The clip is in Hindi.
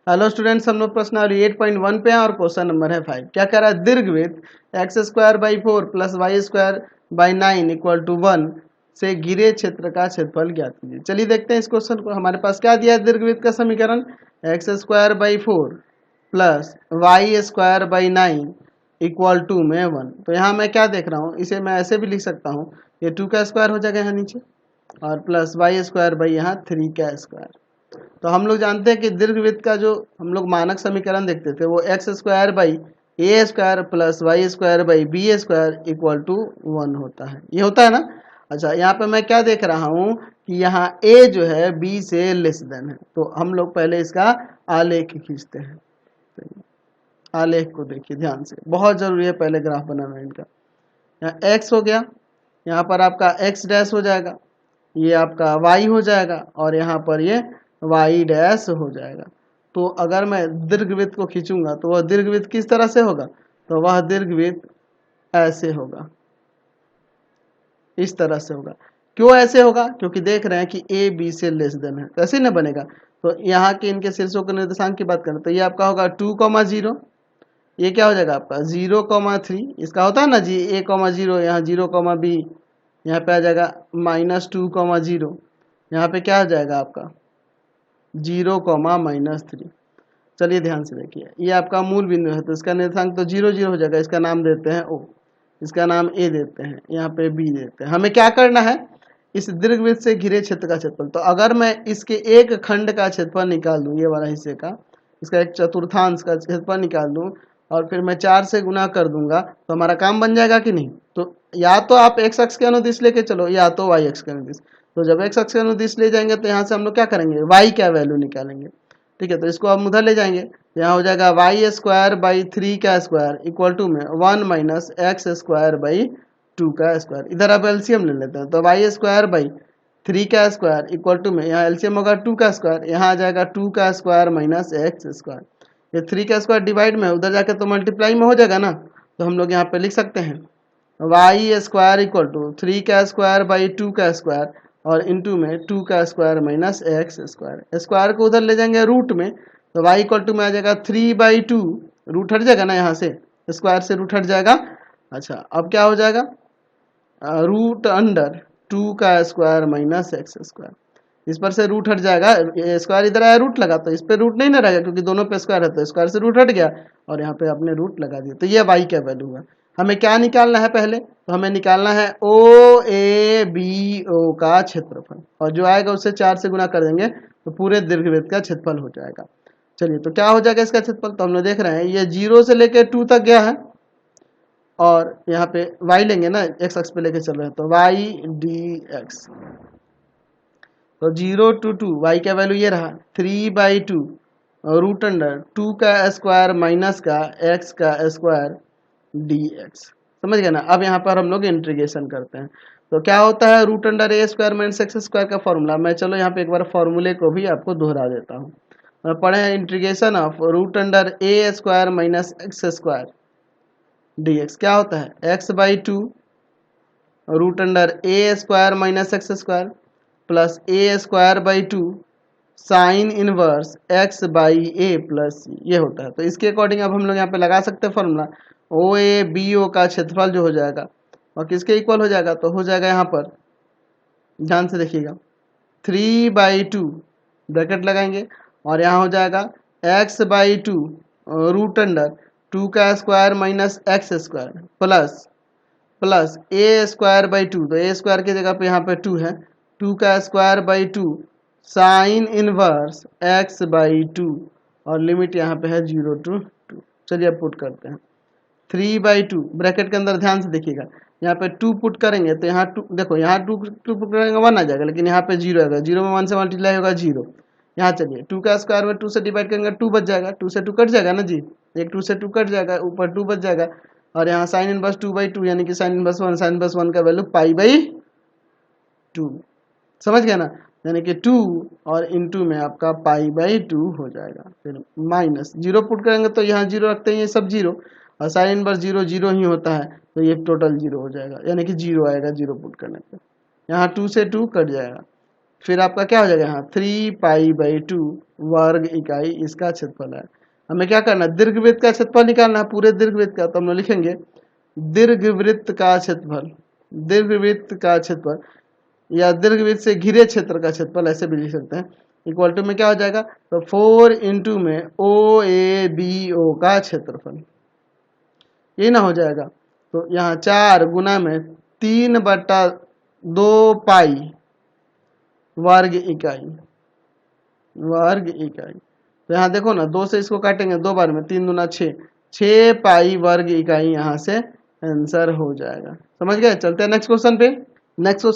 हेलो स्टूडेंट्स, हम लोग प्रश्नावली 8.1 पे हैं और क्वेश्चन नंबर है 5। क्या कह रहा है? दीर्घवृत्त x square by 4 plus y square by 9 equal to 1 से घिरे क्षेत्र का क्षेत्रफल ज्ञात कीजिए। चलिए देखते हैं इस क्वेश्चन को। हमारे पास क्या दिया है? दीर्घवृत्त का समीकरण x square by 4 plus y square by 9 equal to में 1। तो यहाँ मैं क्या देख रहा हूँ, इसे मैं ऐसे भी लिख सकता हूँ, ये 2 का स्क्वायर हो जाएगा यहाँ नीचे, और प्लस वाई स्क्वायर बाई यहाँ 3 का स्क्वायर। तो हम लोग जानते हैं कि दीर्घवृत्त का जो हम लोग मानक समीकरण देखते थे वो x square by a square plus y square by b square equal to 1 होता है। ये होता है ना। अच्छा, यहाँ पे मैं क्या देख रहा हूँ कि यहाँ ए जो है बी से लेस देन है। तो हम लोग पहले इसका आलेख खींचते हैं। आलेख को देखिए ध्यान से, बहुत जरूरी है पहले ग्राफ बनाना इनका। यहाँ एक्स हो गया, यहाँ पर आपका एक्स डैश हो जाएगा, ये आपका y हो जाएगा, और यहाँ पर ये y डैश हो जाएगा। तो अगर मैं दीर्घवृत्त को खींचूंगा तो वह दीर्घवृत्त किस तरह से होगा? तो वह दीर्घवृत्त ऐसे होगा, इस तरह से होगा। क्यों ऐसे होगा? क्योंकि देख रहे हैं कि a b से लेस देन है, तो ऐसे ना बनेगा। तो यहाँ के इनके शीर्षों के निर्देशांक की बात करें तो ये आपका होगा 2,0, ये क्या हो जाएगा आपका 0,3। इसका होता है ना जी a,0, यहाँ 0,b, यहाँ पे आ जाएगा -2,0, यहाँ पे क्या आ जाएगा आपका 0,-3। चलिए ध्यान से देखिए, ये आपका मूल बिंदु है तो इसका निर्देशांक तो 0,0 हो जाएगा। इसका नाम देते हैं O, इसका नाम A देते हैं, यहाँ पे B देते हैं। हमें क्या करना है? इस दीर्घवृत्त से घिरे क्षेत्र का क्षेत्रफल। तो अगर मैं इसके एक खंड का क्षेत्रफल निकाल दूं, ये वाला हिस्से का, इसका एक चतुर्थांश का क्षेत्रफल निकाल दूं और फिर मैं 4 से गुना कर दूंगा तो हमारा काम बन जाएगा कि नहीं? तो या तो आप x अक्ष के अनुदिश लेके चलो या तो y अक्ष के अनुदिश। तो जब x अक्ष के अनुदिश ले जाएंगे तो यहाँ से हम लोग क्या करेंगे? y क्या वैल्यू निकालेंगे। ठीक है, तो इसको हम उधर ले जाएंगे, यहाँ हो जाएगा वाई स्क्वायर बाई 3 का स्क्वायर इक्वल टू में 1 माइनस एक्स स्क्वायर बाई 2 का स्क्वायर। इधर अब एलसीएम ले लेते हैं, तो वाई स्क्वायर बाई 3 का स्क्वायर इक्वल टू में, यहाँ एलसीएम होगा 2 का स्क्वायर, यहाँ आ जाएगा 2 का स्क्वायर माइनस एक्स स्क्वायर। ये 3 का स्क्वायर डिवाइड में उधर जाकर तो मल्टीप्लाई में हो जाएगा ना। तो हम लोग यहाँ पे लिख सकते हैं वाई स्क्वायर इक्वल टू 3 का स्क्वायर बाई 2 का स्क्वायर और इंटू में 2 का square minus x square. Square को उधर ले जाएंगे रूट में, तो y इक्वल टू में आ जाएगा 3/2, रूट हट जाएगा ना यहाँ से, स्क्वायर से रूट हट जाएगा। अच्छा, अब क्या हो जाएगा? रूट अंडर 2 का स्क्वायर माइनस एक्स स्क्वायर। इस पर से रूट हट जाएगा, स्क्वायर इधर आया रूट लगा, तो इस पे रूट नहीं ना रहेगा क्योंकि दोनों पे स्क्वायर है, तो स्क्वायर से रूट हट गया और यहाँ पे आपने रूट लगा दिया। तो ये y क्या वैल्यू हुआ। हमें क्या निकालना है पहले? तो हमें निकालना है OABO का क्षेत्रफल, और जो आएगा उससे 4 से गुना कर देंगे तो पूरे दीर्घवृत्त का क्षेत्रफल हो जाएगा। चलिए, तो क्या हो जाएगा इसका क्षेत्रफल? तो हम लोग देख रहे हैं ये 0 से लेकर 2 तक गया है, और यहाँ पे y लेंगे ना, x अक्ष पे लेके चल रहे हैं, तो y dx, तो 0 to 2 y का वैल्यू ये रहा 3/2 रूट अंडर 2 का स्क्वायर माइनस का x का स्क्वायर dx। समझ गए ना। अब यहाँ पर हम लोग इंटीग्रेशन करते हैं, तो क्या होता है root under a square minus x square का फॉर्मूला। मैं चलो यहाँ पे एक बार फॉर्मूले को भी आपको दोहरा देता हूँ। पढ़े हैं integration of root under a square minus x square dx। क्या होता है x/2 root under a square minus x square plus a square by 2 sine inverse x by a plus c, ये होता है। तो इसके अकॉर्डिंग अब हम लोग यहाँ पे लगा सकते हैं फॉर्मूला, OABO का क्षेत्रफल जो हो जाएगा और किसके इक्वल हो जाएगा? तो हो जाएगा यहाँ पर, ध्यान से देखिएगा, 3/2 ब्रैकेट लगाएंगे और यहाँ हो जाएगा x/2 रूट अंडर 2 का square minus x square plus a square by 2, तो ए स्क्वायर की जगह पे यहाँ पे 2 है, 2 का square by 2 sine inverse x by 2, और लिमिट यहाँ पे है 0 to 2। चलिए अब पुट करते हैं 3/2 ब्रैकेट के अंदर, ध्यान से देखिएगा, यहाँ पे 2 पुट करेंगे तो यहाँ 2, देखो यहाँ 2 पुट करेंगे 1 आ जाएगा, लेकिन यहाँ पे 0 आएगा, 0 में 1 से मल्टीप्लाई होगा 0। यहाँ चलिए 2 का स्क्वायर में 2 से डिवाइड करेंगे 2 बच जाएगा, 2 से 2 कट जाएगा ना जी, एक 2 से 2 कट जाएगा, ऊपर 2 बच जाएगा, और यहाँ साइन इनवर्स 2/2 यानी कि साइन इनवर्स 1, साइन इनवर्स 1 का वैल्यू π/2। समझ गया ना, यानी कि 2 और इंटू में आपका π/2 हो जाएगा। फिर माइनस 0 पुट करेंगे तो यहाँ 0 रखते हैं, ये सब 0, और साइन इनवर्स 0 0 ही होता है, तो ये टोटल 0 हो जाएगा, यानी कि 0 आएगा 0 पुट करने पे। यहाँ 2 से 2 कट जाएगा, फिर आपका क्या हो जाएगा यहाँ 3π/2 वर्ग इकाई इसका क्षेत्रफल है। हमें क्या करना है, दीर्घवृत्त का क्षेत्रफल निकालना है, पूरे दीर्घवृत्त का। तो हम लोग लिखेंगे दीर्घवृत्त का क्षेत्रफल, दीर्घवृत्त का क्षेत्रफल या दीर्घवृत्त से घिरे क्षेत्र का क्षेत्रफल, ऐसे भी लिख सकते हैं। इक्वल टू में क्या हो जाएगा, तो 4 इंटू में OABO का क्षेत्रफल, ये ना हो जाएगा। तो यहाँ 4 गुना में 3/2 वर्ग इकाई, वर्ग इकाई। तो यहाँ देखो ना, 2 से इसको काटेंगे 2 बार में, 3 दूना 6 वर्ग इकाई यहाँ से आंसर हो जाएगा। समझ गए? चलते हैं नेक्स्ट क्वेश्चन पे। नेक्स्ट